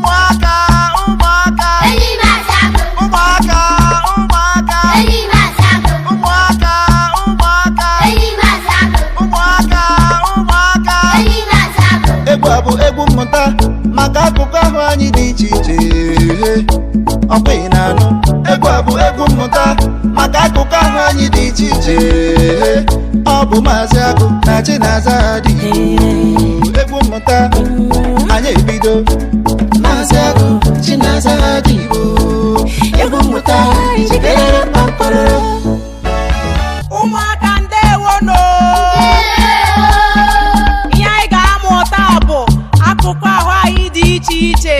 ụmụaka ụmụaka ụmụaka ụmụaka ụmụaka ụmụaka ụmụaka egwu a bụ egwu mmụta maka akụkọ ahụ anyị dị iche iche ọkwa ị na-anụ egwu a bụ egwu mmụta maka akụkọ ahụ anyị dị iche iche ọ bụ Maazị Agụ na Chinaza dị egwu mmụta anyị ebido Maazị Agụ Chinaza dị egwu mmụta jikere kpakpara ụmụaka ndewono ihe anyị ga-amụta bụ akụkọ ahụ anyị dị iche iche